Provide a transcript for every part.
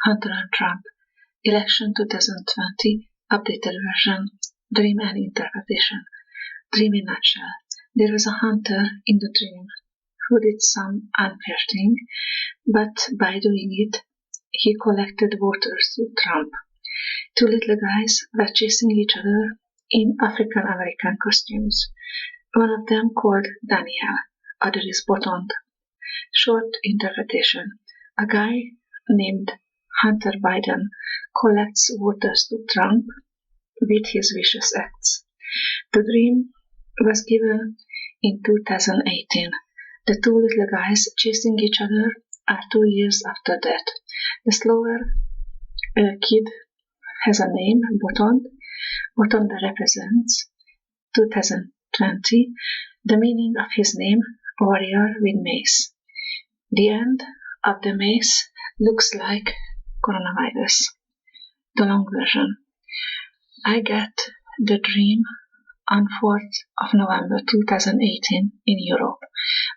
Hunter and Trump, Election 2020, updated version, Dream and Interpretation. Dream in nutshell. There was a hunter in the dream who did some unfair thing, but by doing it, he collected voters through Trump. Two little guys were chasing each other in African American costumes. One of them called Daniel, other is Botond. Short interpretation. A guy named Hunter Biden collects voters to Trump with his vicious acts. The dream was given in 2018. The two little guys chasing each other are 2 years after that. The slower kid has a name, Botond. Botond represents 2020. The meaning of his name, warrior with mace. The end of the mace looks like coronavirus. The long version. I get the dream on 4th of November 2018 in Europe,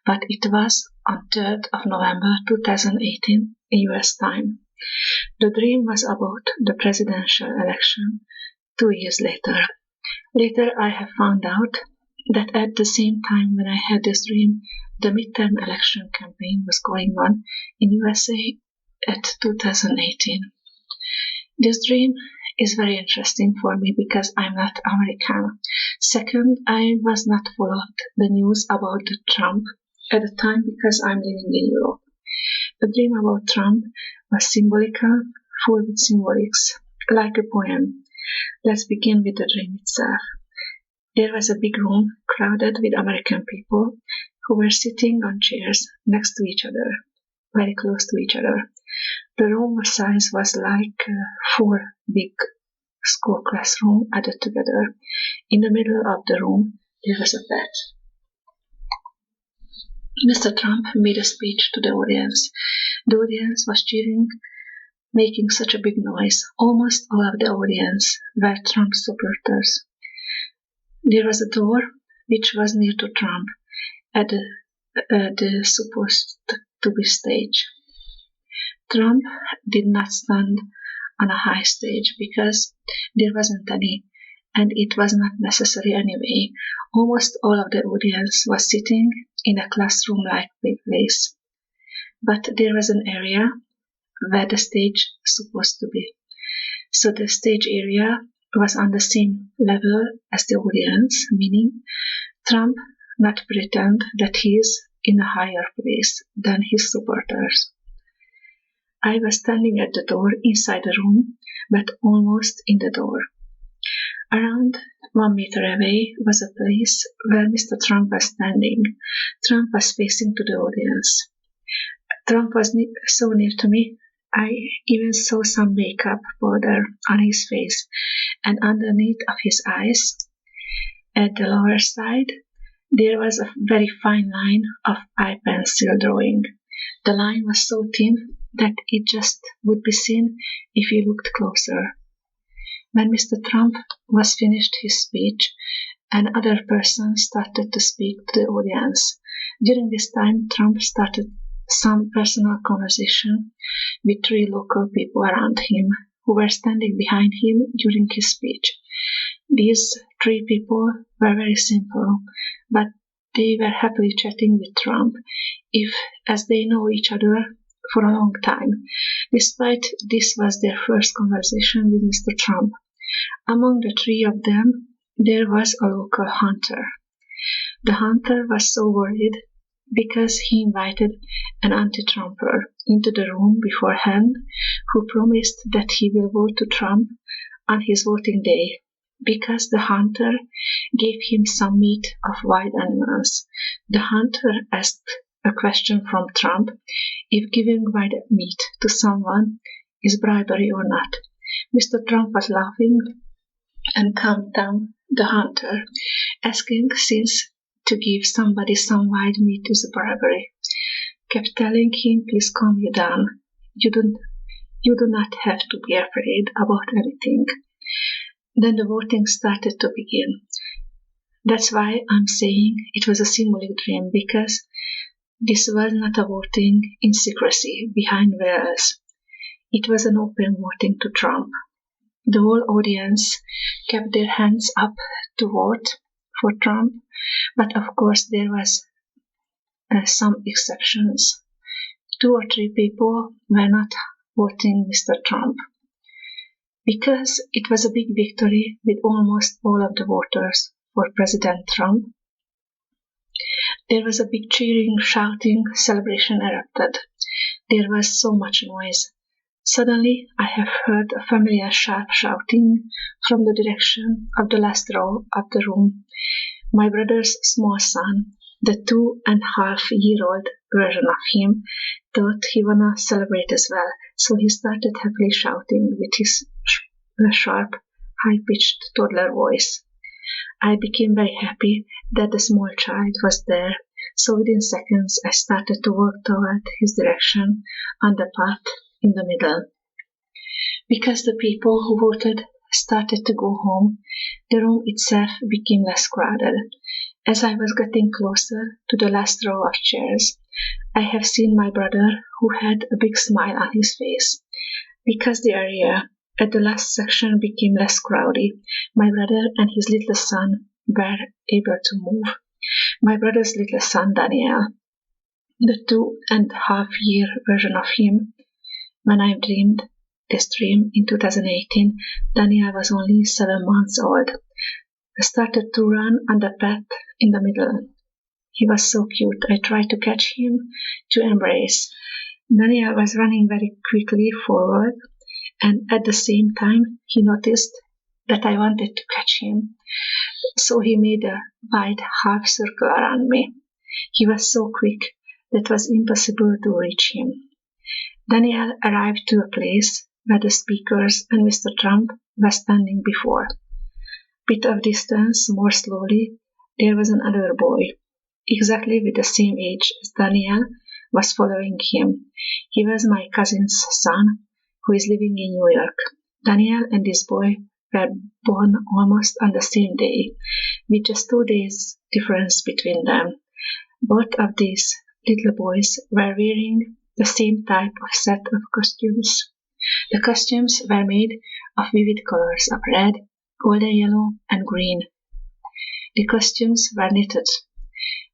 but it was on 3rd of November 2018 in US time. The dream was about the presidential election 2 years later. Later I have found out that at the same time when I had this dream, the midterm election campaign was going on in USA at 2018. This dream is very interesting for me because I'm not American. Second, I was not followed the news about Trump at the time because I'm living in Europe. The dream about Trump was symbolical, full with symbolics, like a poem. Let's begin with the dream itself. There was a big room crowded with American people who were sitting on chairs next to each other, very close to each other. The room size was like 4 big school classrooms added together. In the middle of the room, there was a bed. Mr. Trump made a speech to the audience. The audience was cheering, making such a big noise. Almost all of the audience were Trump supporters. There was a door which was near to Trump at the supposed to be stage. Trump did not stand on a high stage because there wasn't any, and it was not necessary anyway. Almost all of the audience was sitting in a classroom-like big place. But there was an area where the stage supposed to be. So the stage area was on the same level as the audience, meaning Trump not pretend that he is in a higher place than his supporters. I was standing at the door inside the room, but almost in the door. Around 1 meter away was a place where Mr. Trump was standing. Trump was facing to the audience. Trump was so near to me, I even saw some makeup powder on his face, and underneath of his eyes, at the lower side, there was a very fine line of eye pencil drawing. The line was so thin that it just would be seen if you looked closer. When Mr. Trump was finished his speech, another person started to speak to the audience. During this time, Trump started some personal conversation with 3 local people around him who were standing behind him during his speech. These 3 people were very simple, but they were happily chatting with Trump, as they know each other for a long time, despite this was their first conversation with Mr. Trump. Among the 3 of them, there was a local hunter. The hunter was so worried because he invited an anti-Trumper into the room beforehand who promised that he will vote to Trump on his voting day, because the hunter gave him some meat of wild animals. The hunter asked a question from Trump if giving wild meat to someone is bribery or not. Mr. Trump was laughing and calmed down the hunter, asking since to give somebody some wild meat is a bribery. Kept telling him, please calm you down. You do not have to be afraid about anything. Then the voting started to begin. That's why I'm saying it was a symbolic dream, because this was not a voting in secrecy behind veils. It was an open voting to Trump. The whole audience kept their hands up to vote for Trump, but of course there was some exceptions. 2 or 3 people were not voting Mr. Trump. Because it was a big victory with almost all of the voters for President Trump, there was a big cheering, shouting, celebration erupted. There was so much noise. Suddenly, I have heard a familiar sharp shouting from the direction of the last row of the room. My brother's small son, the 2.5-year-old version of him, thought he wanna celebrate as well, so he started happily shouting with his sharp, high-pitched toddler voice. I became very happy that the small child was there, so within seconds I started to walk toward his direction on the path in the middle. Because the people who voted started to go home, the room itself became less crowded. As I was getting closer to the last row of chairs, I have seen my brother, who had a big smile on his face. Because the area at the last section became less crowded, my brother and his little son were able to move. My brother's little son, Daniel, the 2.5-year version of him, when I dreamed this dream in 2018, Daniel was only 7 months old. I started to run on the path in the middle. He was so cute. I tried to catch him, to embrace. Daniel was running very quickly forward, and at the same time, he noticed that I wanted to catch him. So he made a wide half circle around me. He was so quick that it was impossible to reach him. Daniel arrived to a place where the speakers and Mr. Trump were standing before. Bit of distance, more slowly, there was another boy, exactly with the same age as Daniel, was following him. He was my cousin's son, who is living in New York. Daniel and this boy were born almost on the same day, with just 2 days difference between them. Both of these little boys were wearing the same type of set of costumes. The costumes were made of vivid colors of red, golden yellow, and green. The costumes were knitted,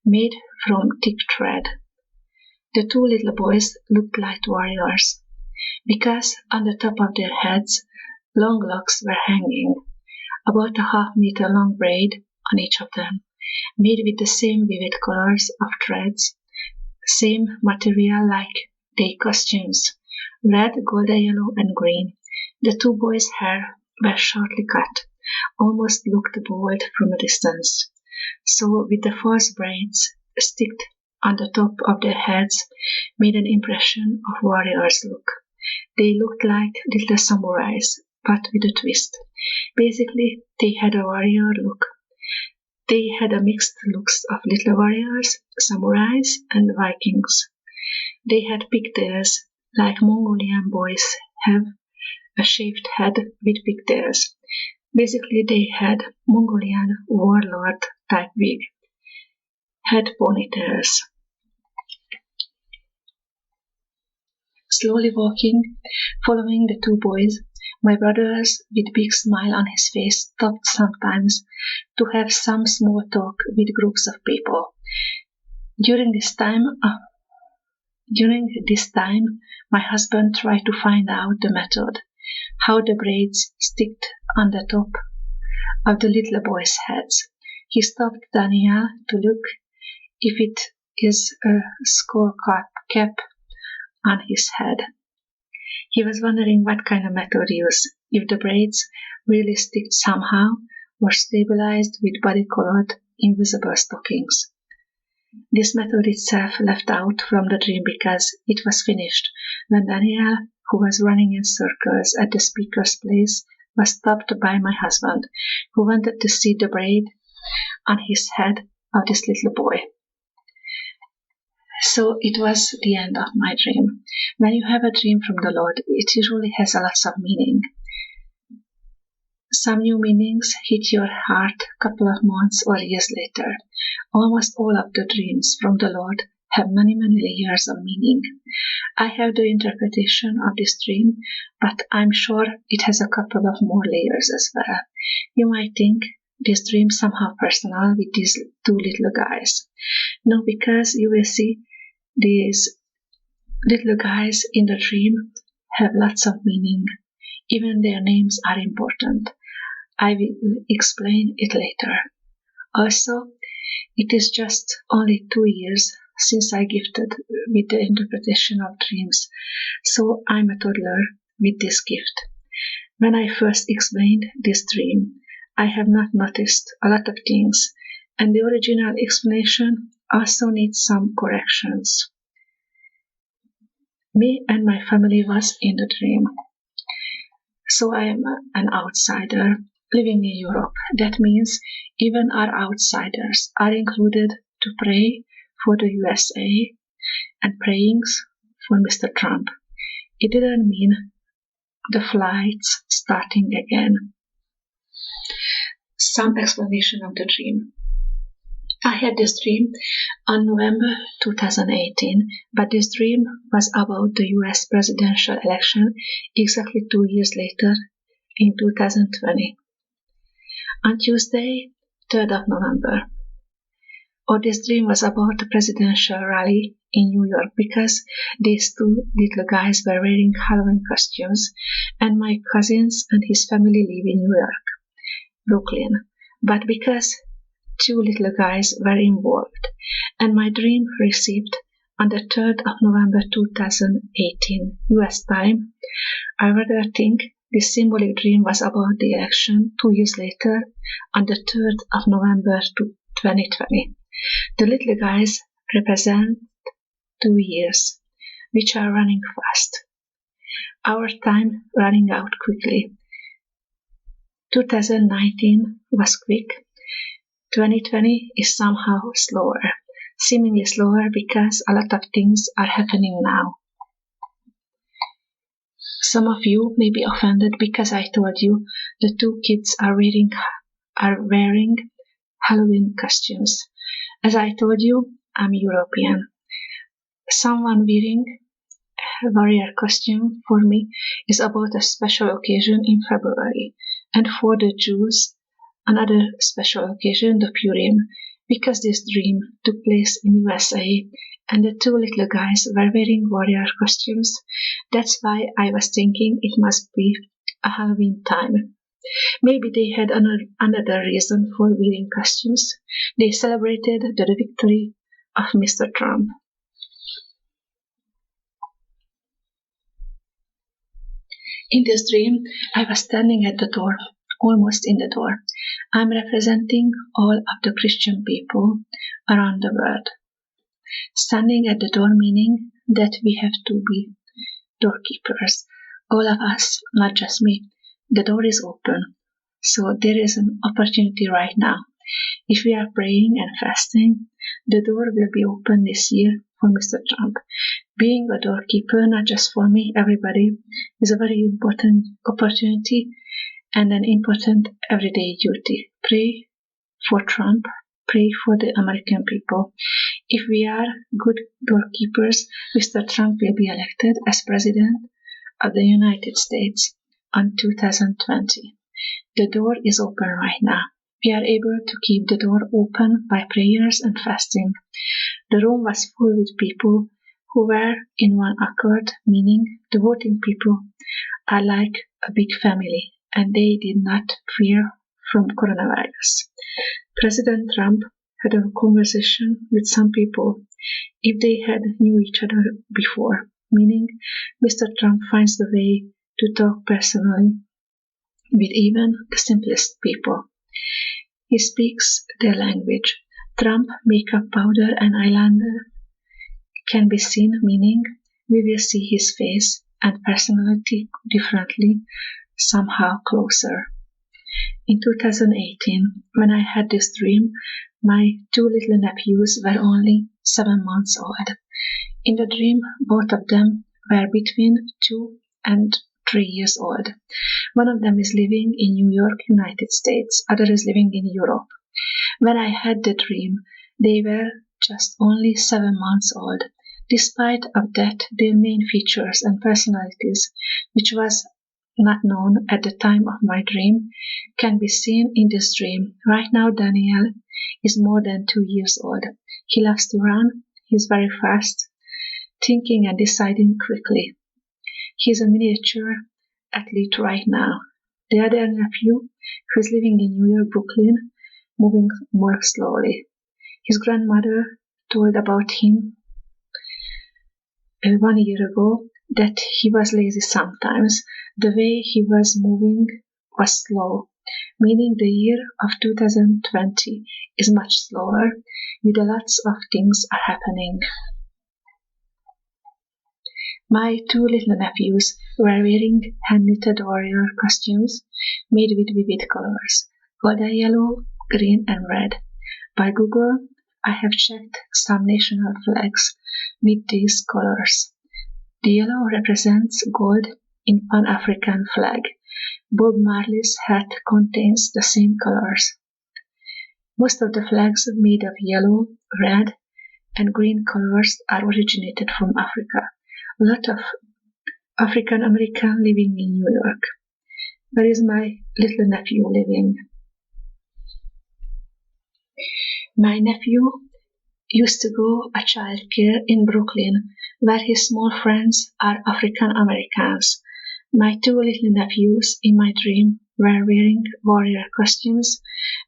made from thick thread. The 2 little boys looked like warriors, because on the top of their heads, long locks were hanging, about a half-meter long braid on each of them, made with the same vivid colors of threads, same material like their costumes, red, golden yellow, and green. The 2 boys' hair were shortly cut, almost looked bald from a distance. So with the false braids sticked on the top of their heads made an impression of warriors' look. They looked like little samurais, but with a twist. Basically, they had a warrior look. They had a mixed looks of little warriors, samurais, and Vikings. They had pigtails, like Mongolian boys have a shaved head with pigtails. Basically, they had Mongolian warlord type wig, had ponytails. Slowly walking, following the 2 boys, my brother, with big smile on his face, stopped sometimes to have some small talk with groups of people. During this time, my husband tried to find out the method, how the braids stick on the top of the little boys' heads. He stopped Daniel to look if it is a skull cap on his head. He was wondering what kind of method used, if the braids really stick somehow or stabilized with body-colored invisible stockings. This method itself left out from the dream because it was finished when Daniel, who was running in circles at the speaker's place, was stopped by my husband, who wanted to see the braid on his head of this little boy. So it was the end of my dream. When you have a dream from the Lord, it usually has a lot of meaning. Some new meanings hit your heart a couple of months or years later. Almost all of the dreams from the Lord have many, many layers of meaning. I have the interpretation of this dream, but I'm sure it has a couple of more layers as well. You might think this dream somehow personal with these two little guys. No, because you will see these little guys in the dream have lots of meaning. Even their names are important. I will explain it later. Also, it is just only 2 years since I gifted with the interpretation of dreams, so I'm a toddler with this gift. When I first explained this dream, I have not noticed a lot of things, and the original explanation also needs some corrections. Me and my family was in the dream, so I am an outsider living in Europe. That means even our outsiders are included to pray for the USA and prayings for Mr. Trump. It didn't mean the flights starting again. Some explanation of the dream. I had this dream on November 2018, but this dream was about the US presidential election exactly 2 years later in 2020. On Tuesday, 3rd of November. Or this dream was about the presidential rally in New York because these two little guys were wearing Halloween costumes, and my cousins and his family live in New York, Brooklyn. But because two little guys were involved, and my dream received on the 3rd of November 2018 US time, I rather think this symbolic dream was about the election 2 years later on the 3rd of November 2020. The little guys represent 2 years, which are running fast. Our time running out quickly. 2019 was quick. 2020 is somehow slower, seemingly slower because a lot of things are happening now. Some of you may be offended because I told you the two kids are wearing Halloween costumes. As I told you, I'm European. Someone wearing a warrior costume for me is about a special occasion in February, and for the Jews, another special occasion, the Purim, because this dream took place in USA and the two little guys were wearing warrior costumes. That's why I was thinking it must be a Halloween time. Maybe they had another reason for wearing costumes. They celebrated the victory of Mr. Trump. In this dream, I was standing at the door, almost in the door. I'm representing all of the Christian people around the world. Standing at the door meaning that we have to be doorkeepers. All of us, not just me. The door is open, so there is an opportunity right now. If we are praying and fasting, the door will be open this year for Mr. Trump. Being a doorkeeper, not just for me, everybody, is a very important opportunity and an important everyday duty. Pray for Trump, pray for the American people. If we are good doorkeepers, Mr. Trump will be elected as President of the United States on 2020. The door is open right now. We are able to keep the door open by prayers and fasting. The room was full with people who were in one accord, meaning the voting people are like a big family and they did not fear from coronavirus. President Trump had a conversation with some people if they had knew each other before, meaning Mr. Trump finds the way to talk personally with even the simplest people. He speaks their language. Trump makeup powder and eyeliner can be seen, meaning we will see his face and personality differently, somehow closer. In 2018, when I had this dream, my two little nephews were only 7 months old. In the dream, both of them were between 2 and 3 years old. One of them is living in New York, United States. Other is living in Europe. When I had the dream, they were just only 7 months old. Despite of that, their main features and personalities, which was not known at the time of my dream, can be seen in this dream. Right now, Daniel is more than 2 years old. He loves to run, he's very fast, thinking and deciding quickly. He's a miniature athlete right now. The other nephew, who is living in New York, Brooklyn, moving more slowly. His grandmother told about him 1 year ago that he was lazy sometimes. The way he was moving was slow, meaning the year of 2020 is much slower, with lots of things are happening. My 2 little nephews were wearing hand-knitted warrior costumes made with vivid colors, golden yellow, green and red. By Google, I have checked some national flags with these colors. The yellow represents gold in Pan-African flag. Bob Marley's hat contains the same colors. Most of the flags made of yellow, red, and green colors are originated from Africa. A lot of African American living in New York. Where is my little nephew living? My nephew used to go to childcare in Brooklyn, where his small friends are African Americans. My 2 little nephews in my dream were wearing warrior costumes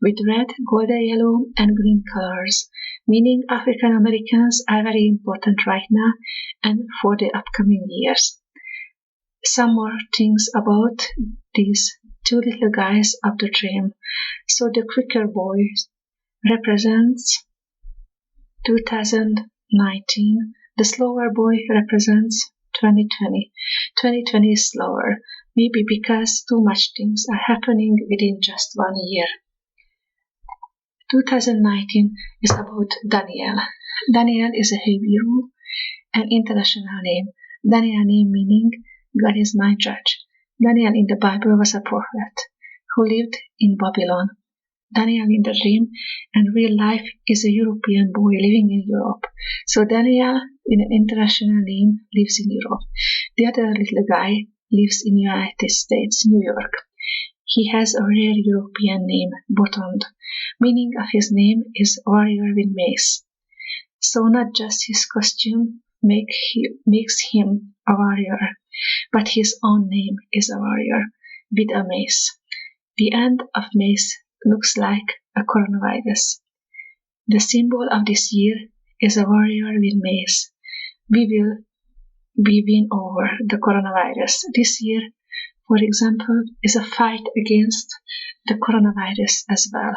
with red, golden yellow, and green colors, meaning African Americans are very important right now and for the upcoming years. Some more things about these 2 little guys of the dream. So the quicker boy represents 2019. The slower boy represents 2020. 2020 is slower, maybe because too much things are happening within just 1 year. 2019 is about Daniel. Daniel is a Hebrew, an international name. Daniel name meaning God is my judge. Daniel in the Bible was a prophet who lived in Babylon. Daniel in the dream and real life is a European boy living in Europe. So Daniel in an international name lives in Europe. The other little guy lives in United States, New York. He has a rare European name, Botond. Meaning of his name is warrior with mace. So not just his costume makes him a warrior, but his own name is a warrior with a mace. The end of mace looks like a coronavirus. The symbol of this year is a warrior with mace. We will win over the coronavirus. This year, for example, is a fight against the coronavirus as well.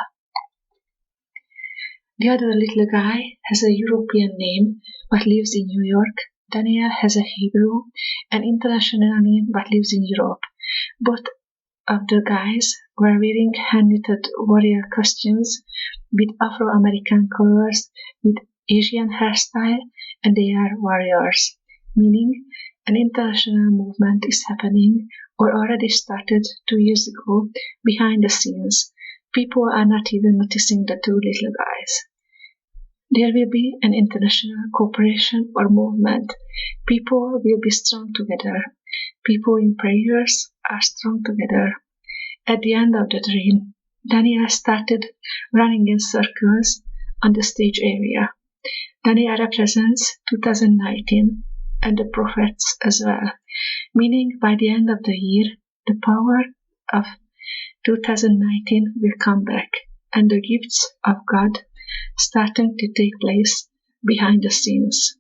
The other little guy has a European name but lives in New York. Daniel has a Hebrew, an international name but lives in Europe. Both of the guys were wearing hand-knitted warrior costumes with Afro-American colors with Asian hairstyle, and they are warriors, meaning an international movement is happening or already started 2 years ago behind the scenes. People are not even noticing the 2 little guys. There will be an international cooperation or movement. People will be strong together. People in prayers are strong together. At the end of the dream, Daniel started running in circles on the stage area. Daniel represents 2019 and the prophets as well, meaning by the end of the year, the power of 2019 will come back and the gifts of God starting to take place behind the scenes.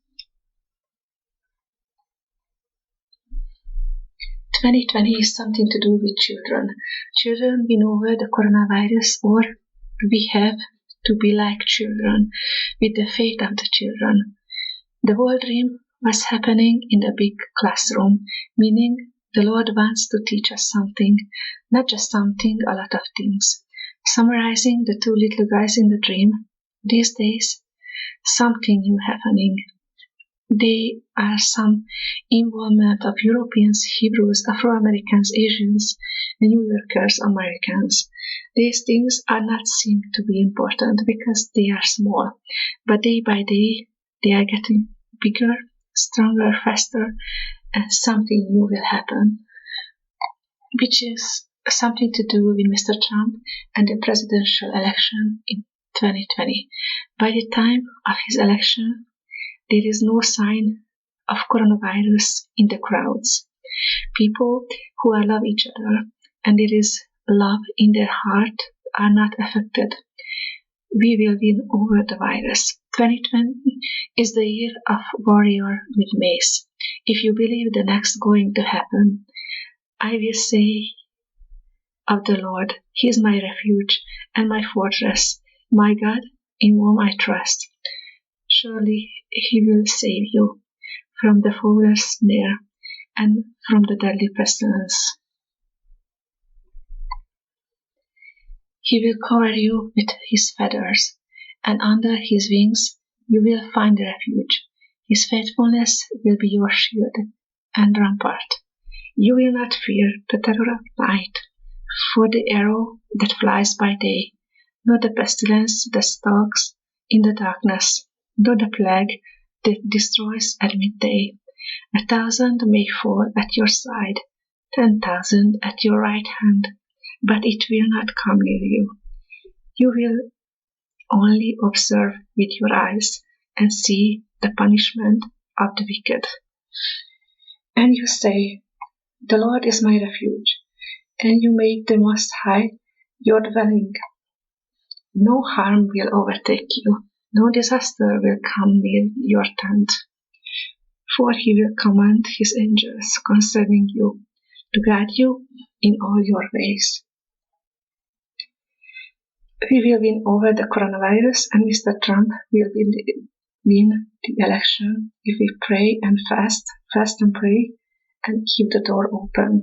2020 is something to do with children. Children win over the coronavirus, or we have to be like children with the faith of the children. The whole dream was happening in the big classroom, meaning the Lord wants to teach us something, not just something, a lot of things. Summarizing the 2 little guys in the dream, these days, something new happening. There are some involvement of Europeans, Hebrews, Afro-Americans, Asians, New Yorkers, Americans. These things are not seen to be important because they are small, but day by day they are getting bigger, stronger, faster, and something new will happen, which is something to do with Mr. Trump and the presidential election in 2020. By the time of his election, there is no sign of coronavirus in the crowds. People who love each other and there is love in their heart are not affected. We will win over the virus. 2020 is the year of warrior with mace. If you believe the next going to happen, I will say of the Lord, He is my refuge and my fortress, my God in whom I trust. Surely He will save you from the fowler's snare and from the deadly pestilence. He will cover you with His feathers, and under His wings you will find refuge. His faithfulness will be your shield and rampart. You will not fear the terror of night, for the arrow that flies by day, nor the pestilence that stalks in the darkness, nor the plague that destroys at midday. 1,000 may fall at your side, 10,000 at your right hand, but it will not come near you. You will only observe with your eyes and see the punishment of the wicked. And you say, the Lord is my refuge, and you make the Most High your dwelling. No harm will overtake you, no disaster will come near your tent. For He will command His angels concerning you, to guide you in all your ways. We will win over the coronavirus, and Mr. Trump will win the election if we pray and fast and pray, and keep the door open.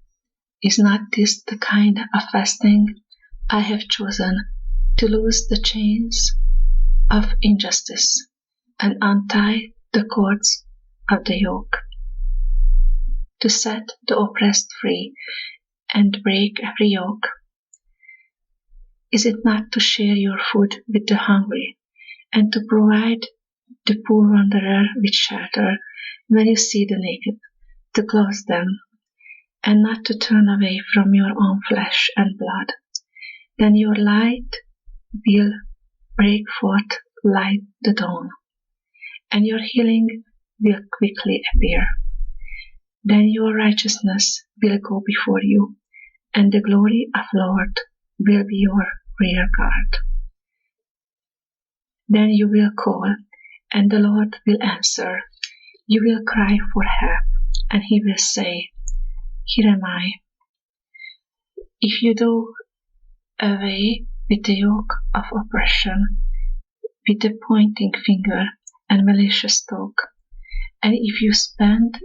Is not this the kind of fasting I have chosen to loose the chains of injustice and untie the cords of the yoke, to set the oppressed free and break every yoke? Is it not to share your food with the hungry and to provide the poor wanderer with shelter when you see the naked, to clothe them, and not to turn away from your own flesh and blood? Then your light will break forth like the dawn, and your healing will quickly appear. Then your righteousness will go before you, and the glory of the Lord will be your rear guard. Then you will call, and the Lord will answer. You will cry for help, and He will say, Here am I. If you do away with the yoke of oppression, with the pointing finger and malicious talk, and if you spend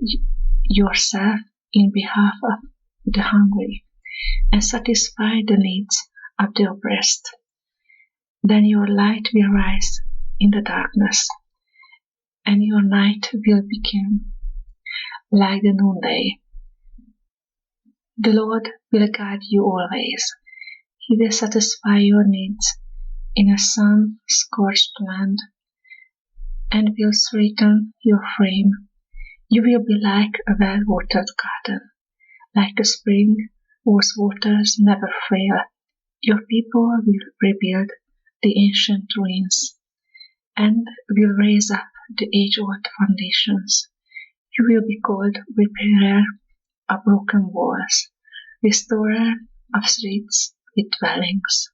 yourself in behalf of the hungry and satisfy the needs of the oppressed, then your light will rise in the darkness, and your night will become like the noonday. The Lord will guide you always. He will satisfy your needs in a sun-scorched land, and will sweeten your frame. You will be like a well-watered garden, like a spring whose waters never fail. Your people will rebuild the ancient ruins, and will raise up the age-old foundations. You will be called repairer of broken walls, restorer of streets with dwellings.